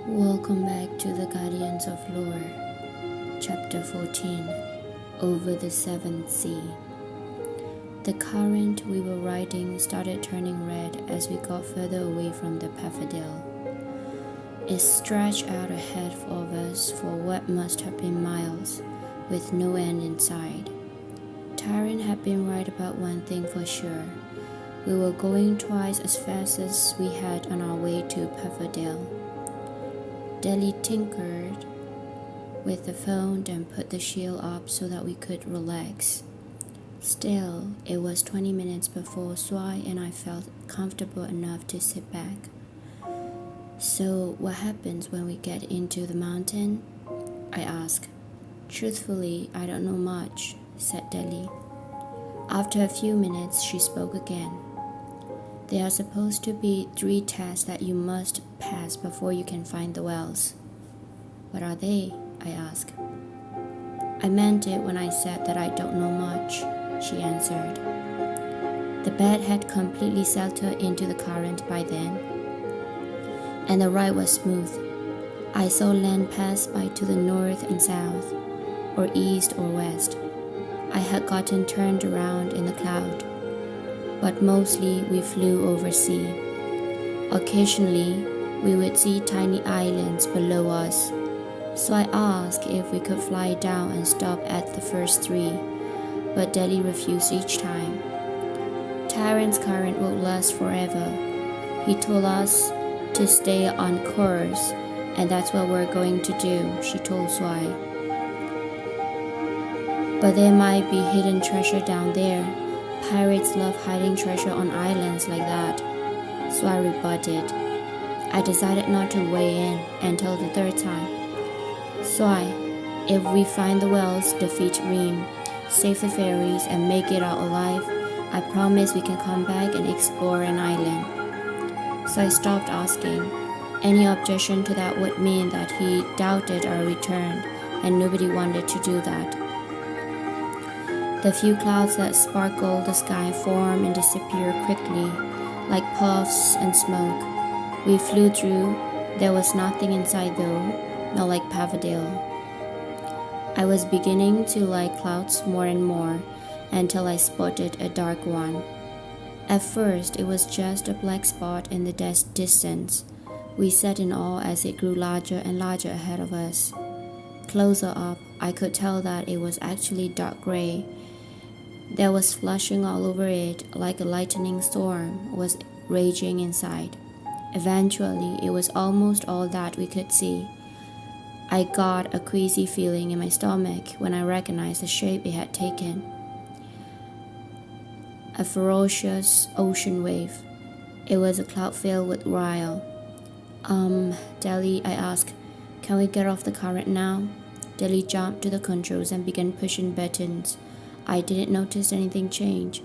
Welcome back to the Guardians of Lore, Chapter 14, Over the Seventh Sea. The current we were riding started turning red as we got further away from the Paphadil. It stretched out ahead of us for what must have been miles, with no end in sight. Tyron had been right about one thing for sure. We were going twice as fast as we had on our way to Paphadil. Delhi tinkered with the phone and put the shield up so that we could relax. Still, it was 20 minutes before Swai and I felt comfortable enough to sit back. So, what happens when we get into the mountain? I asked. Truthfully, I don't know much, said Delhi. After a few minutes, she spoke again. There are supposed to be 3 tests that you must pass before you can find the wells. What are they? I asked. I meant it when I said that I don't know much, she answered. The bed had completely settled into the current by then, and the ride was smooth. I saw land pass by to the north and south, or east or west. I had gotten turned around in the cloud, but mostly we flew over sea. Occasionally, we would see tiny islands below us, so I asked if we could fly down and stop at the first 3, but Delhi refused each time. Tyron's current won't last forever. He told us to stay on course, and that's what we're going to do, she told Swai. But there might be hidden treasure down there. Pirates love hiding treasure on islands like that, so I rebutted. I decided not to weigh in until the 3rd time. Swai, if we find the wells, defeat Reem, save the fairies, and make it out alive, I promise we can come back and explore an island. So I stopped asking. Any objection to that would mean that he doubted our return, and nobody wanted to do that. The few clouds that sparkled the sky formed and disappeared quickly, like puffs and smoke. We flew through. There was nothing inside though, not like Paphadil. I was beginning to like clouds more and more until I spotted a dark one. At first, it was just a black spot in the distance. We sat in awe as it grew larger and larger ahead of us. Closer up, I could tell that it was actually dark gray. There was flashing all over it like a lightning storm was raging inside. Eventually, it was almost all that we could see. I got a queasy feeling in my stomach when I recognized the shape it had taken. A ferocious ocean wave. It was a cloud filled with Ryle. Delhi, I asked, can we get off the current now? Delhi jumped to the controls and began pushing buttons. I didn't notice anything change.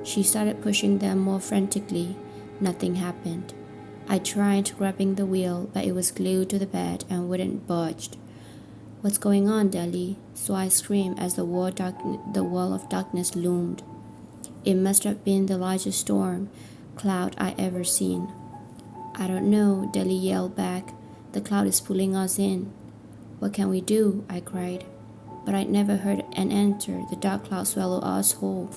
She started pushing them more frantically. Nothing happened. I tried grabbing the wheel, but it was glued to the bed and wouldn't budge. What's going on, Delhi? So I screamed as the wall of darkness loomed. It must have been the largest storm cloud I ever seen. I don't know, Delhi yelled back. The cloud is pulling us in. What can we do? I cried. But I'd never heard an answer. The dark cloud swallowed us whole.